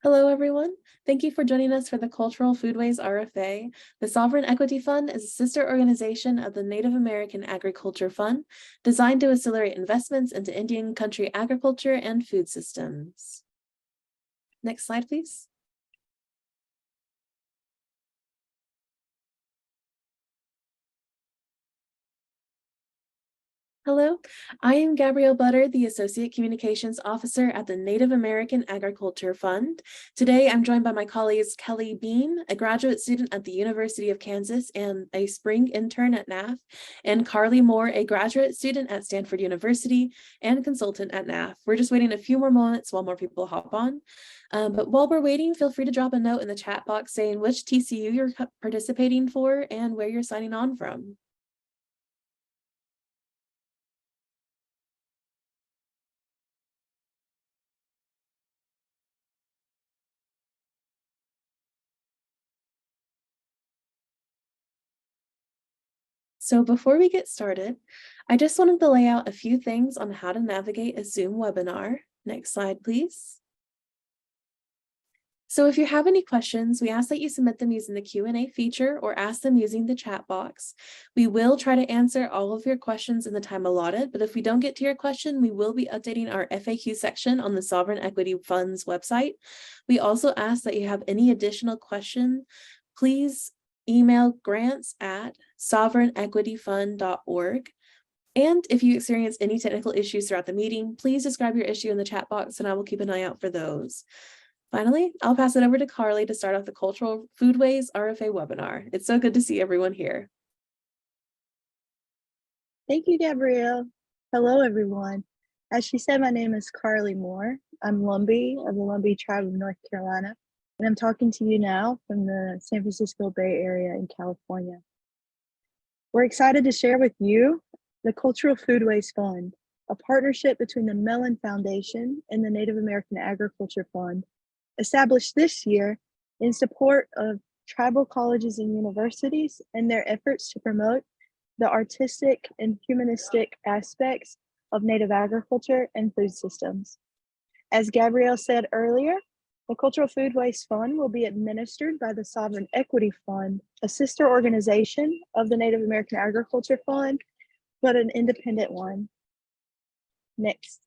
Hello, everyone. Thank you for joining us for the Cultural Foodways RFA. The Sovereign Equity Fund is a sister organization of the Native American Agriculture Fund, designed to accelerate investments into Indian country agriculture and food systems. Next slide, please. Hello, I am Gabrielle Butter, the Associate Communications Officer at the Native American Agriculture Fund. Today, I'm joined by my colleagues Kelly Beam, a graduate student at the University of Kansas and a spring intern at NAF, and Carly Moore, a graduate student at Stanford University and consultant at NAF. We're just waiting a few more moments while more people hop on. But while we're waiting, feel free to drop a note in the chat box saying which TCU you're participating for and where you're signing on from. So before we get started, I just wanted to lay out a few things on how to navigate a Zoom webinar. Next slide, please. So if you have any questions, we ask that you submit them using the Q&A feature or ask them using the chat box. We will try to answer all of your questions in the time allotted, but if we don't get to your question, we will be updating our FAQ section on the Sovereign Equity Fund's website. We also ask that you have any additional question, please email grants@sovereignequityfund.org. And if you experience any technical issues throughout the meeting, please describe your issue in the chat box and I will keep an eye out for those. Finally, I'll pass it over to Carly to start off the Cultural Foodways RFA webinar. It's so good to see everyone here. Thank you, Gabrielle. Hello, everyone. As she said, my name is Carly Moore. I'm Lumbee of the Lumbee Tribe of North Carolina, and I'm talking to you now from the San Francisco Bay Area in California. We're excited to share with you the Cultural Foodways Fund, a partnership between the Mellon Foundation and the Native American Agriculture Fund, established this year in support of tribal colleges and universities and their efforts to promote the artistic and humanistic aspects of Native agriculture and food systems. As Gabrielle said earlier, the Cultural Foodways Fund will be administered by the Sovereign Equity Fund, a sister organization of the Native American Agriculture Fund, but an independent one. Next.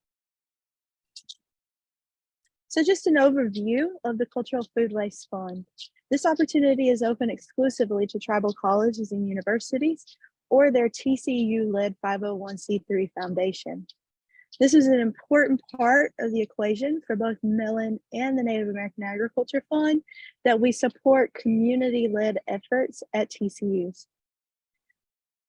So just an overview of the Cultural Foodways Fund. This opportunity is open exclusively to tribal colleges and universities or their TCU-led 501c3 foundation. This is an important part of the equation for both Mellon and the Native American Agriculture Fund that we support community-led efforts at TCUs.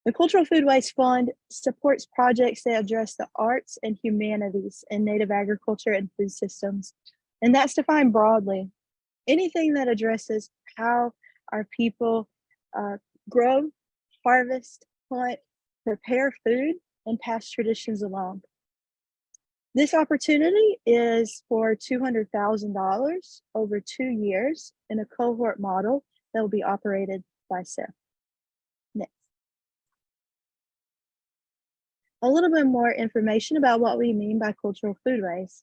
The Cultural Foodways Fund supports projects that address the arts and humanities in Native agriculture and food systems, and that's defined broadly. Anything that addresses how our people grow, harvest, hunt, prepare food, and pass traditions along. This opportunity is for $200,000 over 2 years in a cohort model that will be operated by SIF. Next. A little bit more information about what we mean by cultural foodways.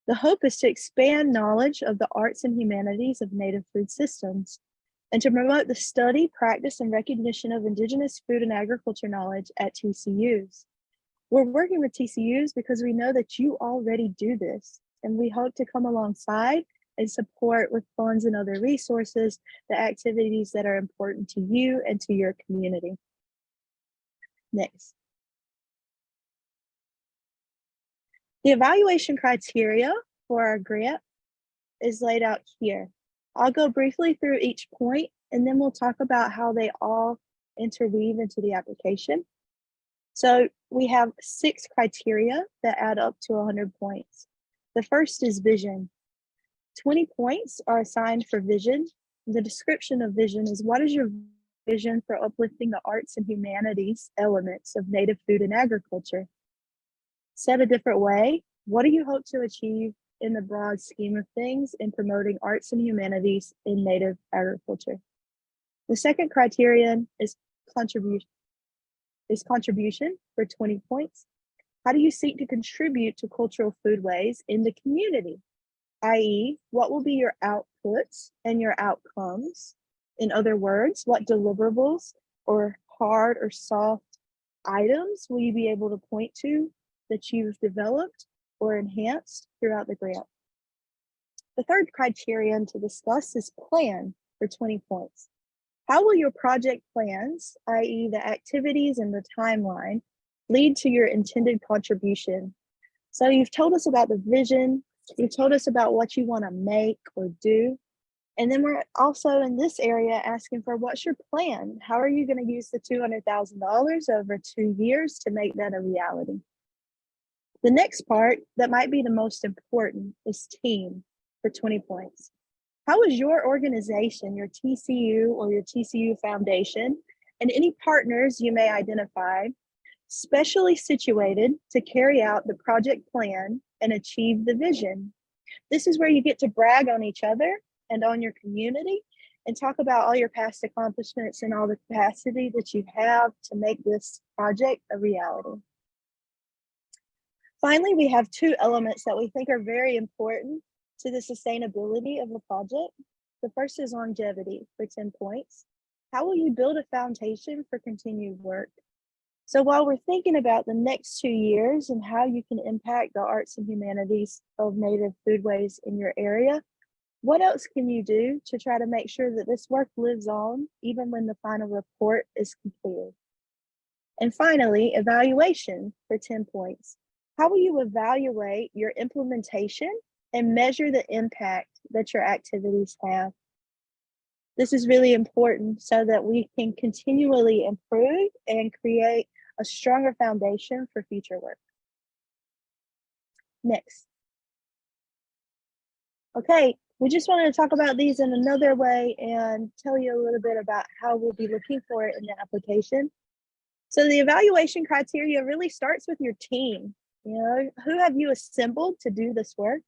The hope is to expand knowledge of the arts and humanities of Native food systems and to promote the study, practice, and recognition of Indigenous food and agriculture knowledge at TCUs. We're working with TCUs because we know that you already do this, and we hope to come alongside and support with funds and other resources the activities that are important to you and to your community. Next. The evaluation criteria for our grant is laid out here. I'll go briefly through each point, and then we'll talk about how they all interweave into the application. So we have 6 criteria that add up to 100 points. The first is vision. 20 points are assigned for vision. The description of vision is what is your vision for uplifting the arts and humanities elements of Native food and agriculture? Said a different way, what do you hope to achieve in the broad scheme of things in promoting arts and humanities in Native agriculture? The second criterion is contribution for 20 points. How do you seek to contribute to cultural foodways in the community? i.e., what will be your outputs and your outcomes? In other words, what deliverables or hard or soft items will you be able to point to that you've developed or enhanced throughout the grant? The third criterion to discuss is plan for 20 points. How will your project plans, i.e. the activities and the timeline, lead to your intended contribution? So you've told us about the vision, you've told us about what you want to make or do, and then we're also in this area asking for what's your plan? How are you going to use the $200,000 over 2 years to make that a reality? The next part that might be the most important is team for 20 points. How is your organization, your TCU or your TCU Foundation, and any partners you may identify, specially situated to carry out the project plan and achieve the vision? This is where you get to brag on each other and on your community and talk about all your past accomplishments and all the capacity that you have to make this project a reality. Finally, we have two elements that we think are very important to the sustainability of the project. The first is longevity for 10 points. How will you build a foundation for continued work? So while we're thinking about the next 2 years and how you can impact the arts and humanities of Native foodways in your area, what else can you do to try to make sure that this work lives on even when the final report is completed? And finally, evaluation for 10 points. How will you evaluate your implementation and measure the impact that your activities have? This is really important so that we can continually improve and create a stronger foundation for future work. Next. Okay, we just wanted to talk about these in another way and tell you a little bit about how we'll be looking for it in the application. So the evaluation criteria really starts with your team. You know, who have you assembled to do this work?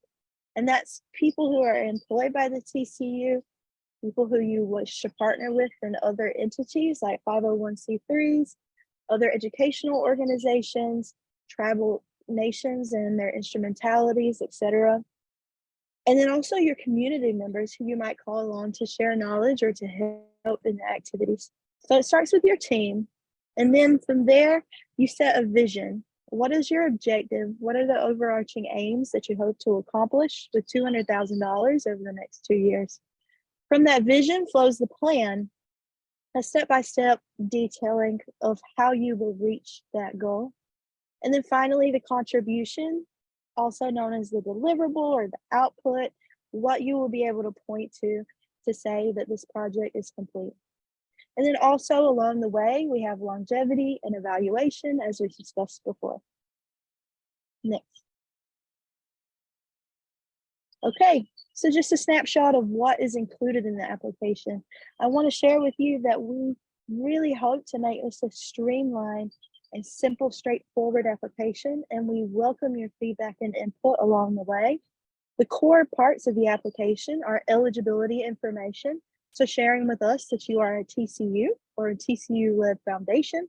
And that's people who are employed by the TCU, people who you wish to partner with in other entities like 501c3s, other educational organizations, tribal nations and their instrumentalities, etc. And then also your community members who you might call on to share knowledge or to help in the activities. So it starts with your team. And then from there, you set a vision. What is your objective? What are the overarching aims that you hope to accomplish with $200,000 over the next 2 years? From that vision flows the plan, a step-by-step detailing of how you will reach that goal. And then finally, the contribution, also known as the deliverable or the output, what you will be able to point to say that this project is complete. And then also along the way, we have longevity and evaluation as we discussed before. Next. Okay, so just a snapshot of what is included in the application. I want to share with you that we really hope to make this a streamlined and simple, straightforward application, and we welcome your feedback and input along the way. The core parts of the application are eligibility information, so sharing with us that you are a TCU or a TCU-led foundation,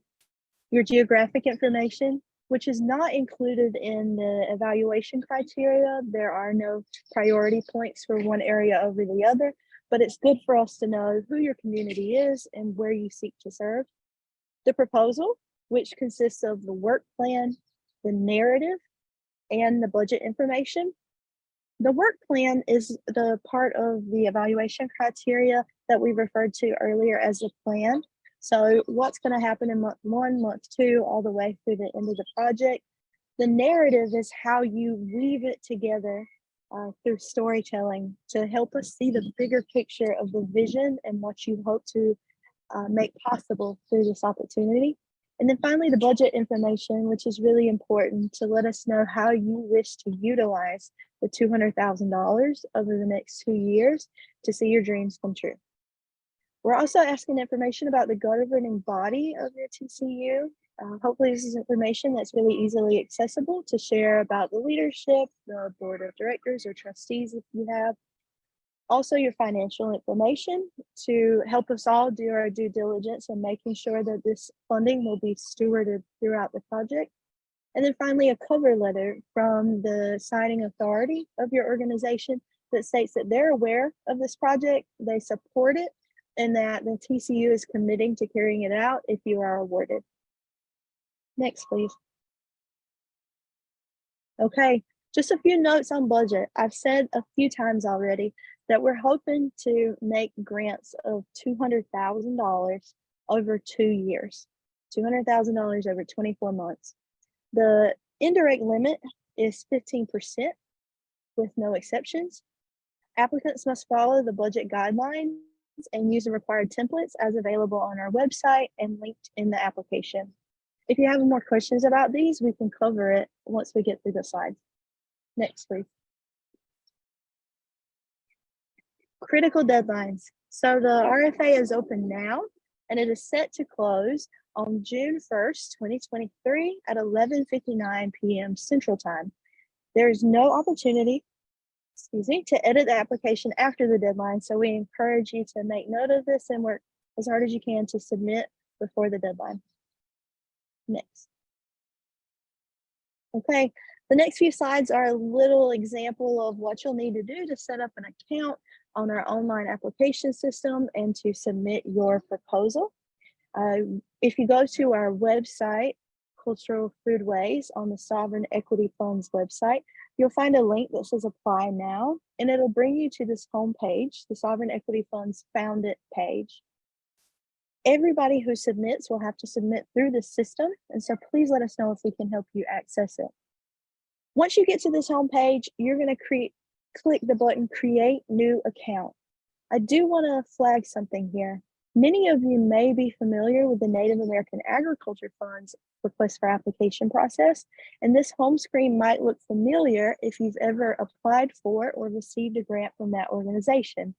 your geographic information, which is not included in the evaluation criteria. There are no priority points for one area over the other, but it's good for us to know who your community is and where you seek to serve. The proposal, which consists of the work plan, the narrative, and the budget information. The work plan is the part of the evaluation criteria that we referred to earlier as a plan. So what's going to happen in month 1, month 2, all the way through the end of the project. The narrative is how you weave it together through storytelling to help us see the bigger picture of the vision and what you hope to make possible through this opportunity. And then finally, the budget information, which is really important to let us know how you wish to utilize the $200,000 over the next 2 years to see your dreams come true. We're also asking information about the governing body of your TCU. Hopefully this is information that's really easily accessible to share about the leadership, the board of directors or trustees if you have. Also your financial information to help us all do our due diligence in making sure that this funding will be stewarded throughout the project. And then finally, a cover letter from the signing authority of your organization that states that they're aware of this project, they support it, and that the TCU is committing to carrying it out if you are awarded. Next, please. Okay, just a few notes on budget. I've said a few times already that we're hoping to make grants of $200,000 over 2 years, $200,000 over 24 months. The indirect limit is 15% with no exceptions. Applicants must follow the budget guidelines and use the required templates as available on our website and linked in the application. If you have more questions about these, we can cover it once we get through the slides. Next, please. Critical deadlines. So the RFA is open now, and it is set to close on June 1st, 2023 at 11:59 p.m. Central Time. There is no opportunity, to edit the application after the deadline, so we encourage you to make note of this and work as hard as you can to submit before the deadline. Next. Okay, the next few slides are a little example of what you'll need to do to set up an account on our online application system and to submit your proposal. If you go to our website, Cultural Foodways, on the Sovereign Equity Fund's website, you'll find a link that says Apply Now, and it'll bring you to this home page, the Sovereign Equity Fund's Found It page. Everybody who submits will have to submit through the system, and so please let us know if we can help you access it. Once you get to this home page, you're going to click the button Create New Account. I do want to flag something here. Many of you may be familiar with the Native American Agriculture Fund's request for application process, and this home screen might look familiar if you've ever applied for or received a grant from that organization.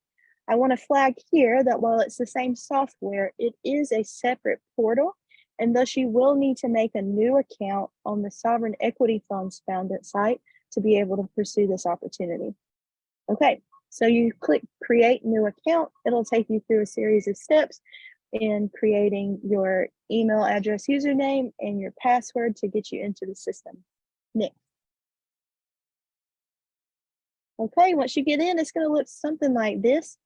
I want to flag here that while it's the same software, it is a separate portal, and thus you will need to make a new account on the Sovereign Equity Fund's Found It site to be able to pursue this opportunity. Okay, so you click Create New Account. It'll take you through a series of steps in creating your email address, username, and your password to get you into the system. Next. Okay, once you get in, it's going to look something like this,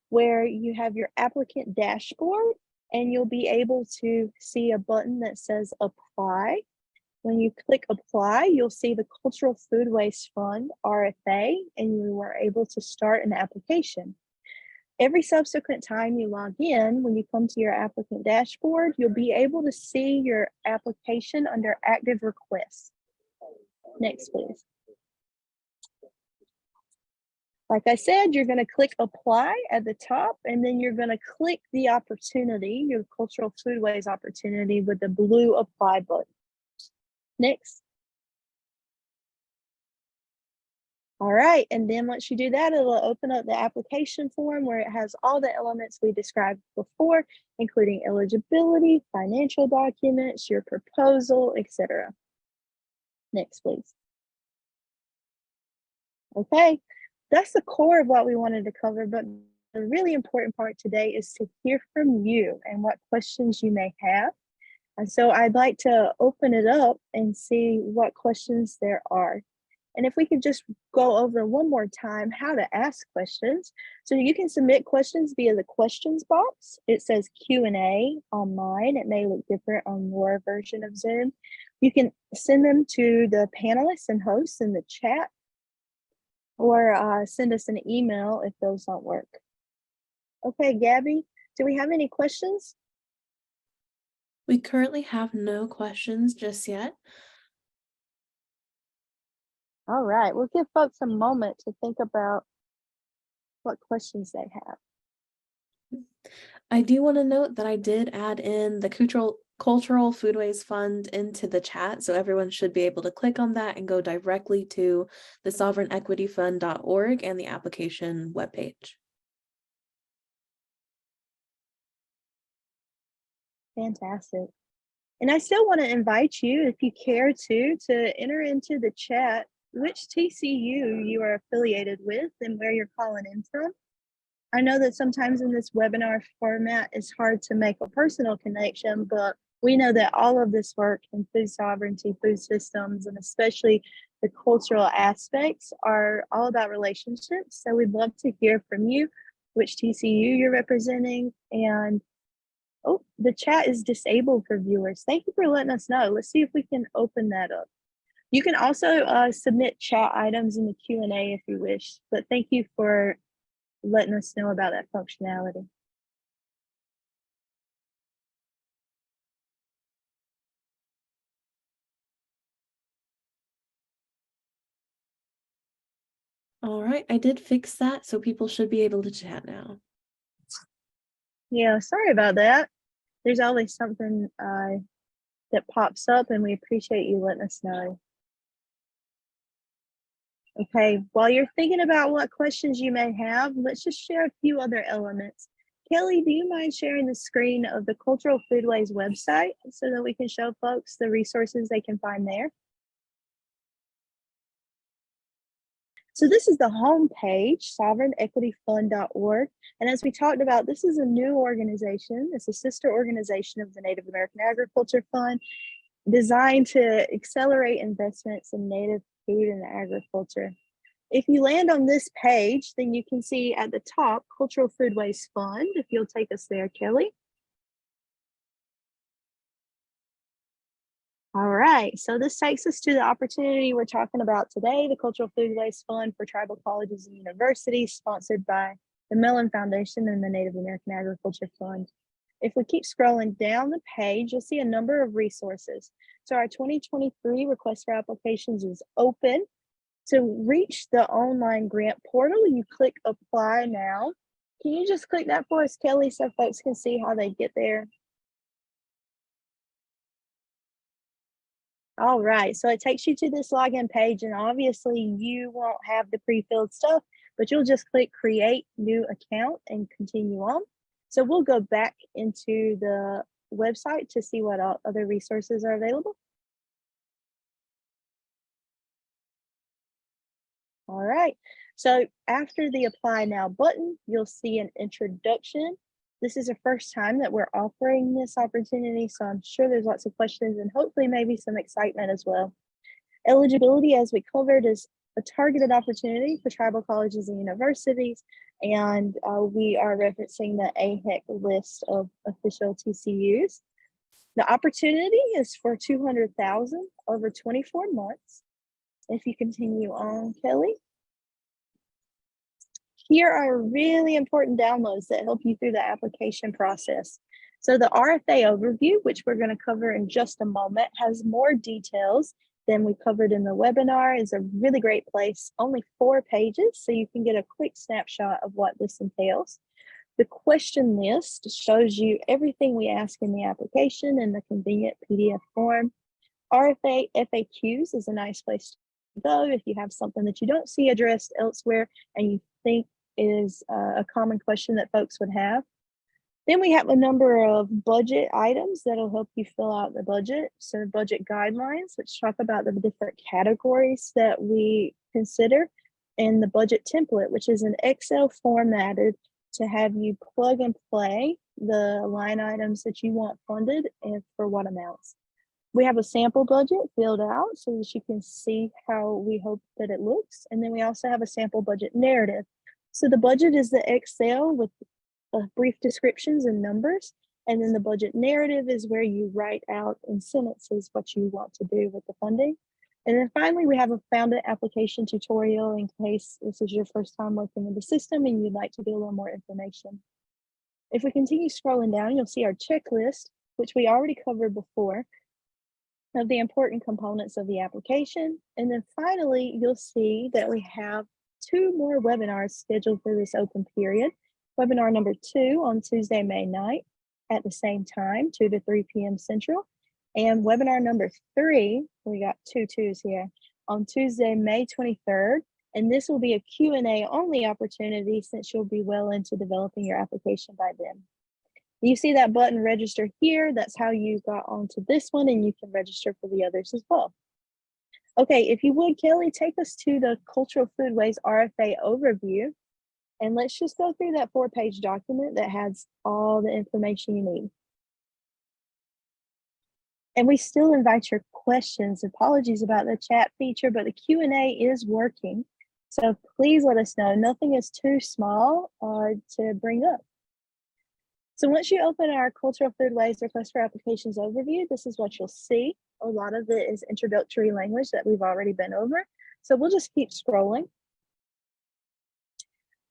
where you have your applicant dashboard, and you'll be able to see a button that says Apply. When you click Apply, you'll see the Cultural Foodways Fund, RFA, and you are able to start an application. Every subsequent time you log in, when you come to your applicant dashboard, you'll be able to see your application under Active Requests. Next, please. Like I said, you're going to click Apply at the top, and then you're going to click the opportunity, your Cultural Foodways opportunity, with the blue Apply button. Next. All right, and then once you do that, it'll open up the application form where it has all the elements we described before, including eligibility, financial documents, your proposal, etc. Next, please. Okay, that's the core of what we wanted to cover, but the really important part today is to hear from you and what questions you may have. And so I'd like to open it up and see what questions there are. And if we could just go over one more time how to ask questions. So you can submit questions via the questions box. It says Q&A on mine. It may look different on your version of Zoom. You can send them to the panelists and hosts in the chat, or send us an email if those don't work. Okay, Gabby, do we have any questions? We currently have no questions just yet. All right, we'll give folks a moment to think about what questions they have. I do want to note that I did add in the Cultural Foodways Fund into the chat, so everyone should be able to click on that and go directly to the sovereignequityfund.org and the application webpage. Fantastic. And I still want to invite you, if you care to enter into the chat which TCU you are affiliated with and where you're calling in from. I know that sometimes in this webinar format, it's hard to make a personal connection, but we know that all of this work in food sovereignty, food systems, and especially The cultural aspects are all about relationships. So we'd love to hear from you, which TCU you're representing. And oh, the chat is disabled for viewers. Thank you for letting us know. Let's see if we can open that up. You can also submit chat items in the Q&A if you wish, but thank you for letting us know about that functionality. All right, I did fix that, so people should be able to chat now. Yeah, sorry about that. There's always something that pops up, and we appreciate you letting us know. Okay, while you're thinking about what questions you may have, let's just share a few other elements. Kelly, do you mind sharing the screen of the Cultural Foodways website so that we can show folks the resources they can find there? So this is the home page, sovereignequityfund.org. And as we talked about, this is a new organization. It's a sister organization of the Native American Agriculture Fund, designed to accelerate investments in Native food and agriculture. If you land on this page, then you can see at the top, Cultural Foodways Fund, if you'll take us there, Kelly. All right, so this takes us to the opportunity we're talking about today, the Cultural Foodways Fund for Tribal Colleges and Universities, sponsored by the Mellon Foundation and the Native American Agriculture Fund. If we keep scrolling down the page, you'll see a number of resources. So our 2023 request for applications is open. To reach the online grant portal, you click Apply Now. Can you just click that for us, Kelly, so folks can see how they get there? All right, so it takes you to this login page, and obviously you won't have the pre-filled stuff, but you'll just click Create New Account and continue on. So we'll go back into the website to see what other resources are available. All right, so after the Apply Now button, you'll see an introduction. This is the first time that we're offering this opportunity, so I'm sure there's lots of questions and hopefully maybe some excitement as well. Eligibility, as we covered, is a targeted opportunity for tribal colleges and universities, and we are referencing the AHEC list of official TCUs. The opportunity is for $200,000 over 24 months. If you continue on, Kelly. Here are really important downloads that help you through the application process. So the RFA overview, which we're going to cover in just a moment, has more details than we covered in the webinar. Is a really great place, only 4 pages, so you can get a quick snapshot of what this entails. The question list shows you everything we ask in the application in the convenient PDF form. RFA FAQs is a nice place to go if you have something that you don't see addressed elsewhere and you think is a common question that folks would have. Then we have a number of budget items that'll help you fill out the budget. So budget guidelines, which talk about the different categories that we consider, and the budget template, which is an Excel formatted to have you plug and play the line items that you want funded and for what amounts. We have a sample budget filled out so that you can see how we hope that it looks. And then we also have a sample budget narrative. So the budget is the Excel with brief descriptions and numbers. And then the budget narrative is where you write out in sentences what you want to do with the funding. And then finally, we have a founded application tutorial in case this is your first time working with the system and you'd like to get a little more information. If we continue scrolling down, you'll see our checklist, which we already covered before, of the important components of the application. And then finally, you'll see that we have 2 more webinars scheduled for this open period. Webinar number 2 on Tuesday, May 9th at the same time, 2 to 3 p.m. Central. And webinar number 3, we got 2 twos here, on Tuesday, May 23rd. And this will be a Q&A only opportunity since you'll be well into developing your application by then. You see that button register here. That's how you got onto this one, and you can register for the others as well. Okay, if you would, Kelly, take us to the Cultural Foodways RFA overview, and let's just go through that 4-page document that has all the information you need. And we still invite your questions. Apologies about the chat feature, but the Q&A is working. So please let us know. Nothing is too small to bring up. So once you open our Cultural Foodways Request for Applications overview, this is what you'll see. A lot of it is introductory language that we've already been over. So we'll just keep scrolling.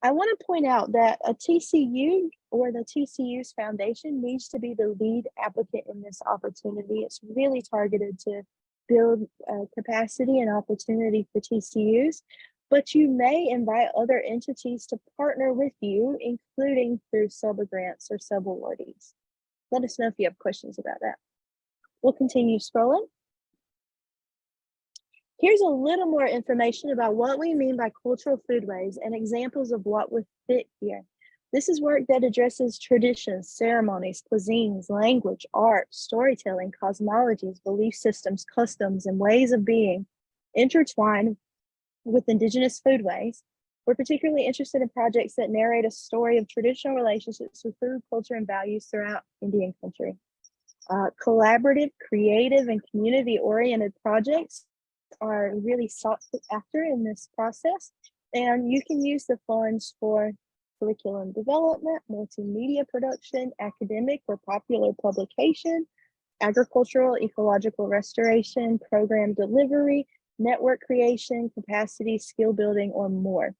I want to point out that a TCU or the TCU's foundation needs to be the lead applicant in this opportunity. It's really targeted to build capacity and opportunity for TCUs, but you may invite other entities to partner with you, including through sub-grants or sub-awardees. Let us know if you have questions about that. We'll continue scrolling. Here's a little more information about what we mean by cultural foodways and examples of what would fit here. This is work that addresses traditions, ceremonies, cuisines, language, art, storytelling, cosmologies, belief systems, customs, and ways of being intertwined with Indigenous foodways. We're particularly interested in projects that narrate a story of traditional relationships with food, culture, and values throughout Indian country. Collaborative, creative, and community-oriented projects are really sought after in this process, and you can use the funds for curriculum development, multimedia production, academic or popular publication, agricultural, ecological restoration, program delivery, network creation, capacity, skill building, or more.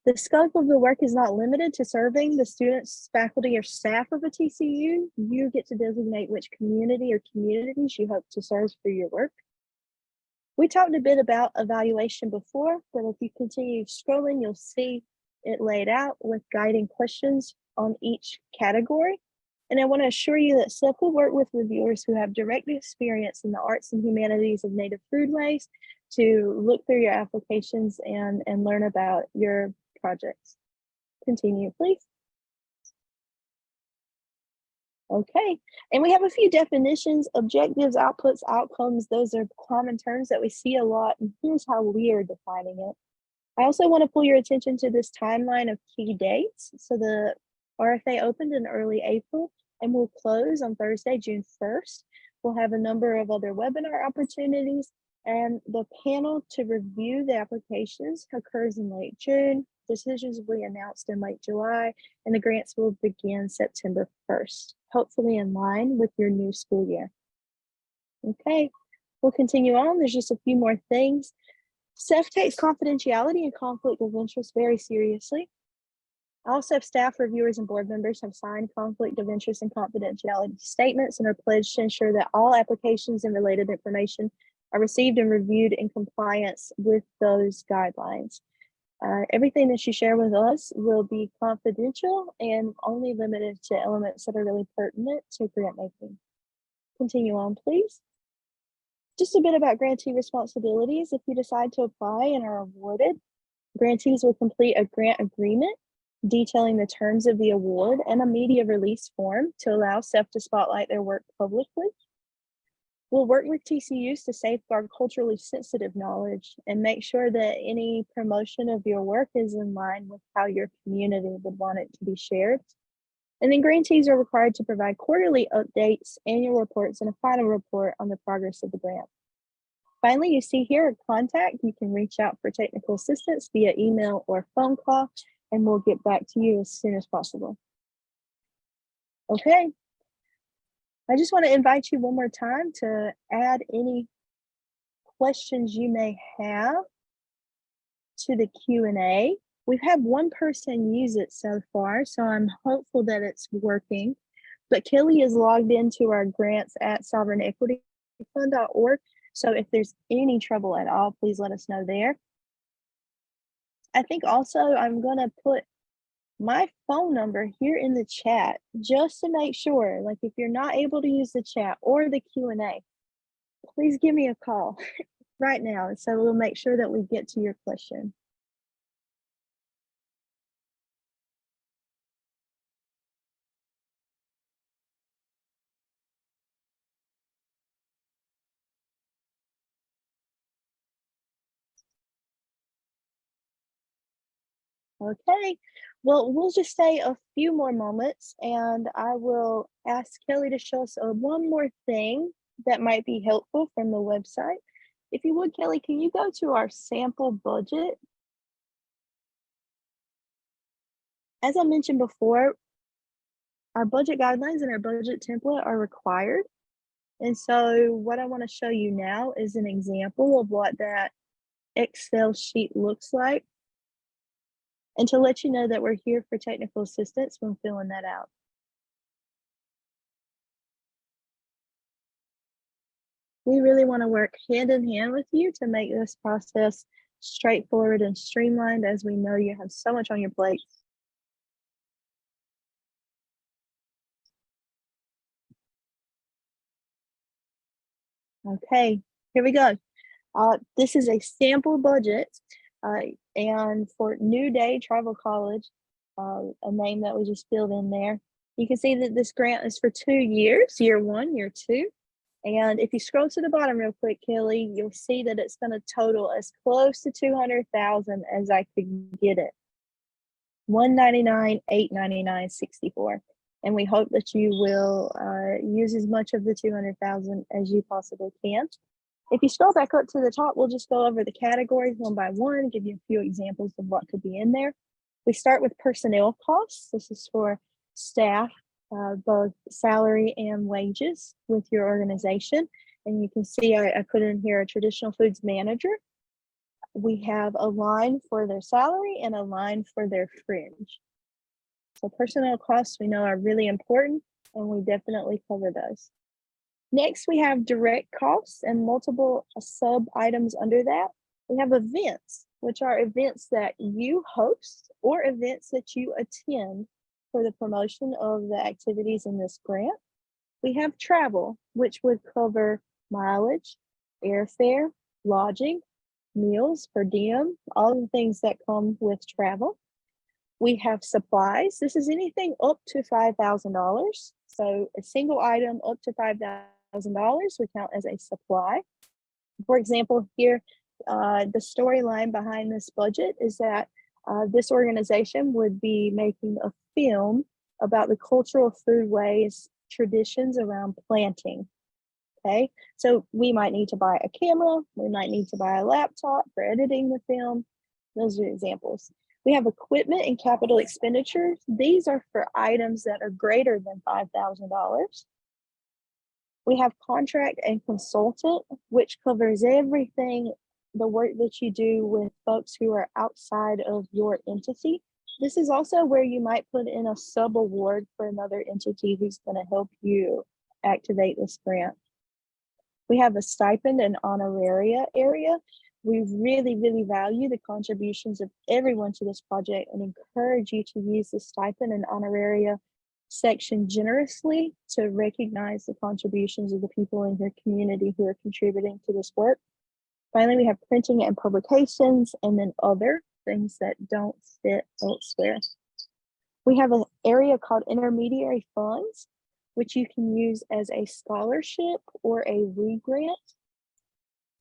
The scope of the work is not limited to serving the students, faculty, or staff of a TCU. You get to designate which community or communities you hope to serve through your work. We talked a bit about evaluation before, but if you continue scrolling, you'll see it laid out with guiding questions on each category. And I want to assure you that SEP will work with reviewers who have direct experience in the arts and humanities of native foodways to look through your applications and learn about your projects. Continue, please. Okay, and we have a few definitions, objectives, outputs, outcomes. Those are common terms that we see a lot, and here's how we are defining it. I also want to pull your attention to this timeline of key dates. So the RFA opened in early April and will close on Thursday, June 1st. We'll have a number of other webinar opportunities, and the panel to review the applications occurs in late June. Decisions will be announced in late July, and the grants will begin September 1st, hopefully in line with your new school year. Okay, we'll continue on. There's just a few more things. SEF takes confidentiality and conflict of interest very seriously. All SEF staff, reviewers, and board members have signed conflict of interest and confidentiality statements and are pledged to ensure that all applications and related information are received and reviewed in compliance with those guidelines. Everything that you share with us will be confidential and only limited to elements that are really pertinent to grant making. Continue on, please. Just a bit about grantee responsibilities. If you decide to apply and are awarded, grantees will complete a grant agreement detailing the terms of the award and a media release form to allow SEF to spotlight their work publicly. We'll work with TCUs to safeguard culturally sensitive knowledge and make sure that any promotion of your work is in line with how your community would want it to be shared. And then grantees are required to provide quarterly updates, annual reports, and a final report on the progress of the grant. Finally, you see here a contact. You can reach out for technical assistance via email or phone call, and we'll get back to you as soon as possible. Okay. I just want to invite you one more time to add any questions you may have to the Q&A. We've had one person use it so far, so I'm hopeful that it's working. But Kelly is logged into our grants at sovereignequityfund.org. So if there's any trouble at all, please let us know there. I think also I'm going to put my phone number here in the chat just to make sure, like if you're not able to use the chat or the Q&A, please give me a call right now. So we'll make sure that we get to your question. Okay, well, we'll just stay a few more moments and I will ask Kelly to show us one more thing that might be helpful from the website. If you would, Kelly, can you go to our sample budget? As I mentioned before, our budget guidelines and our budget template are required. And so what I want to show you now is an example of what that Excel sheet looks like, and to let you know that we're here for technical assistance when filling that out. We really want to work hand in hand with you to make this process straightforward and streamlined, as we know you have so much on your plate. Okay, here we go. This is a sample budget, and for New Day Travel College, a name that we just filled in there. You can see that this grant is for 2 years, year 1, year 2. And if you scroll to the bottom real quick, Kelly, you'll see that it's going to total as close to 200,000 as I could get it. 199, 899, 64. And we hope that you will use as much of the 200,000 as you possibly can. If you scroll back up to the top, we'll just go over the categories one by one, give you a few examples of what could be in there. We start with personnel costs. This is for staff, both salary and wages with your organization. And you can see I put in here a traditional foods manager. We have a line for their salary and a line for their fringe. So personnel costs we know are really important, and we definitely cover those. Next, we have direct costs and multiple sub items under that. We have events, which are events that you host or events that you attend for the promotion of the activities in this grant. We have travel, which would cover mileage, airfare, lodging, meals, per diem, all of the things that come with travel. We have supplies. This is anything up to $5,000. So a single item up to $5,000 would count as a supply. For example, here, the storyline behind this budget is that this organization would be making a film about the cultural foodways traditions around planting. Okay, so we might need to buy a camera, we might need to buy a laptop for editing the film. Those are examples. We have equipment and capital expenditures. These are for items that are greater than $5,000. We have contract and consultant, which covers everything, the work that you do with folks who are outside of your entity. This is also where you might put in a sub award for another entity who's going to help you activate this grant. We have a stipend and honoraria area. We really, really value the contributions of everyone to this project and encourage you to use the stipend and honoraria section generously to recognize the contributions of the people in your community who are contributing to this work. Finally, we have printing and publications, and then other things that don't fit elsewhere. We have an area called intermediary funds, which you can use as a scholarship or a re-grant.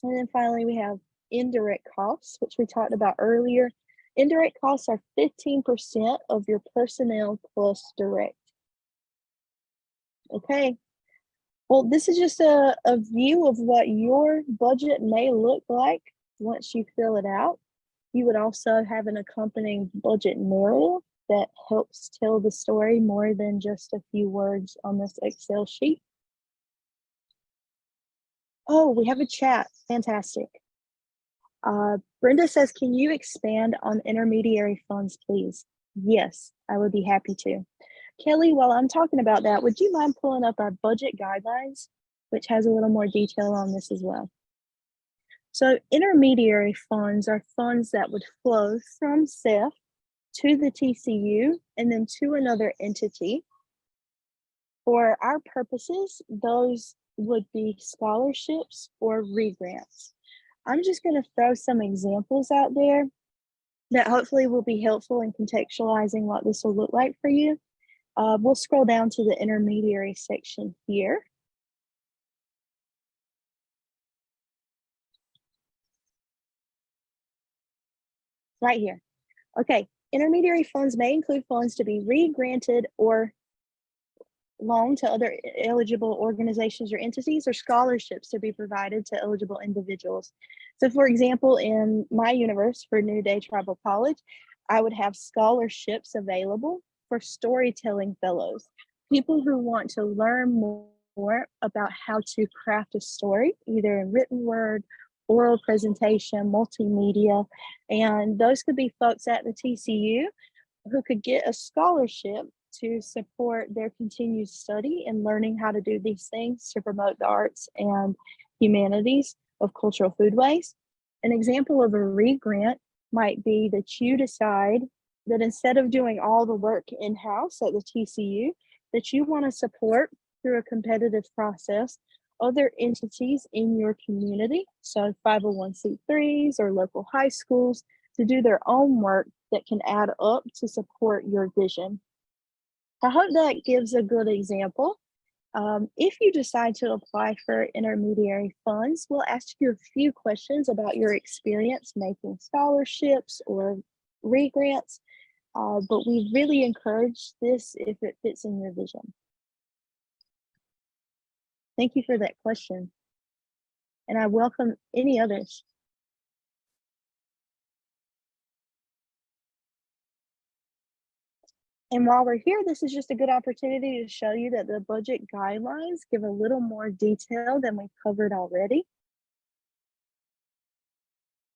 And then finally, we have indirect costs, which we talked about earlier. Indirect costs are 15% of your personnel plus direct. Okay, well, this is just a view of what your budget may look like once you fill it out. You would also have an accompanying budget narrative that helps tell the story more than just a few words on this Excel sheet. Oh, we have a chat. Fantastic. Brenda says, can you expand on intermediary funds, please? Yes, I would be happy to. Kelly, while I'm talking about that, would you mind pulling up our budget guidelines, which has a little more detail on this as well? So intermediary funds are funds that would flow from CEF to the TCU and then to another entity. For our purposes, those would be scholarships or re-grants. I'm just going to throw some examples out there that hopefully will be helpful in contextualizing what this will look like for you. We'll scroll down to the intermediary section here. Right here. Okay, Intermediary funds may include funds to be re-granted or loaned to other eligible organizations or entities, or scholarships to be provided to eligible individuals. So for example, in my universe for New Day Tribal College, I would have scholarships available for storytelling fellows, people who want to learn more about how to craft a story, either in written word, oral presentation, multimedia, and those could be folks at the TCU who could get a scholarship to support their continued study and learning how to do these things to promote the arts and humanities of cultural foodways. An example of a re-grant might be that you decide that instead of doing all the work in-house at the TCU, that you want to support through a competitive process other entities in your community, so 501c3s or local high schools, to do their own work that can add up to support your vision. I hope that gives a good example. If you decide to apply for intermediary funds, we'll ask you a few questions about your experience making scholarships or re-grants, but we really encourage this if it fits in your vision. Thank you for that question, and I welcome any others. And while we're here, this is just a good opportunity to show you that the budget guidelines give a little more detail than we've covered already.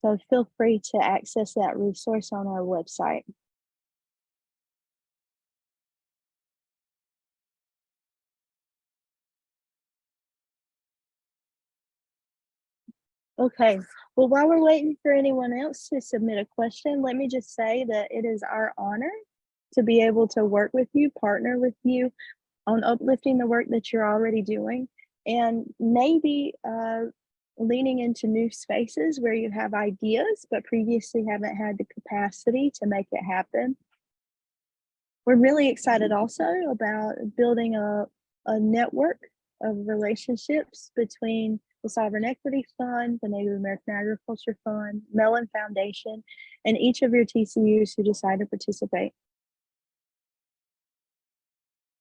So feel free to access that resource on our website. Okay, well, while we're waiting for anyone else to submit a question, let me just say that it is our honor to be able to work with you, partner with you on uplifting the work that you're already doing, and maybe leaning into new spaces where you have ideas but previously haven't had the capacity to make it happen. We're really excited also about building a network of relationships between the Sovereign Equity Fund, the Native American Agriculture Fund, Mellon Foundation, and each of your TCUs who decide to participate.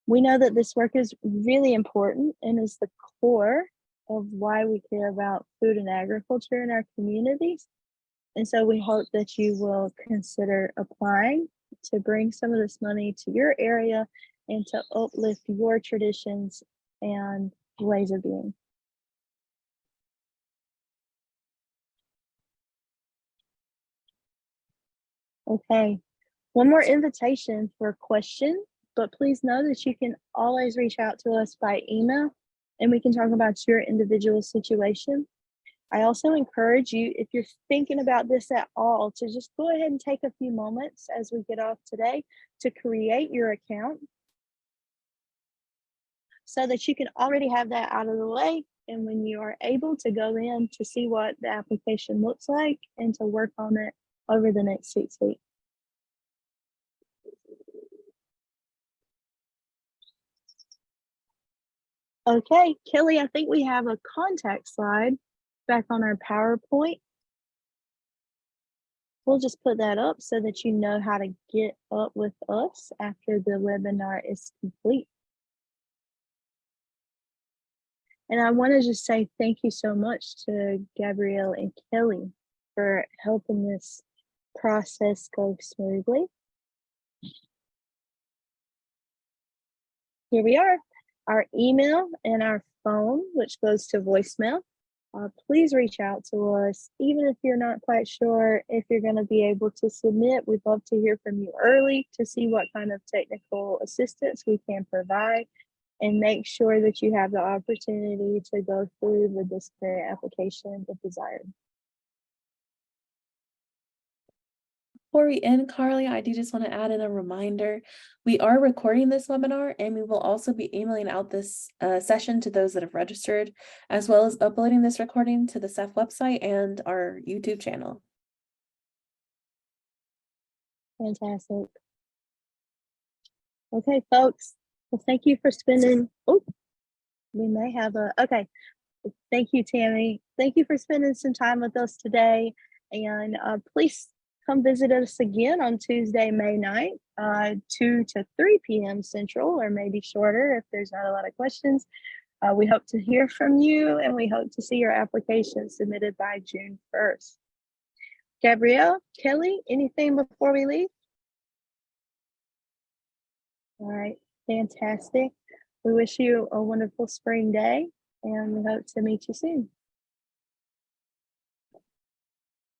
We know that this work is really important and is the core of why we care about food and agriculture in our communities. And so we hope that you will consider applying to bring some of this money to your area and to uplift your traditions and ways of being. Okay, one more invitation for a question, but please know that you can always reach out to us by email and we can talk about your individual situation. I also encourage you, if you're thinking about this at all, to just go ahead and take a few moments as we get off today to create your account so that you can already have that out of the way. And when you are able to go in to see what the application looks like and to work on it over the next 6 weeks. Okay, Kelly, I think we have a contact slide back on our PowerPoint. We'll just put that up so that you know how to get up with us after the webinar is complete. And I want to just say thank you so much to Gabrielle and Kelly for helping this process go smoothly. Here we are, our email and our phone, which goes to voicemail. Please reach out to us, even if you're not quite sure if you're going to be able to submit. We'd love to hear from you early to see what kind of technical assistance we can provide and make sure that you have the opportunity to go through the disciplinary application if desired. Before we end, Carly, I do just want to add in a reminder. We are recording this webinar and we will also be emailing out this session to those that have registered, as well as uploading this recording to the CEF website and our YouTube channel. Fantastic. Okay, folks. Well, thank you for spending, we may have okay. Thank you, Tammy. Thank you for spending some time with us today. And please come visit us again on Tuesday, May 9th, 2 to 3 p.m. Central, or maybe shorter if there's not a lot of questions. We hope to hear from you, and we hope to see your application submitted by June 1st. Gabrielle, Kelly, anything before we leave? All right, fantastic. We wish you a wonderful spring day, and we hope to meet you soon.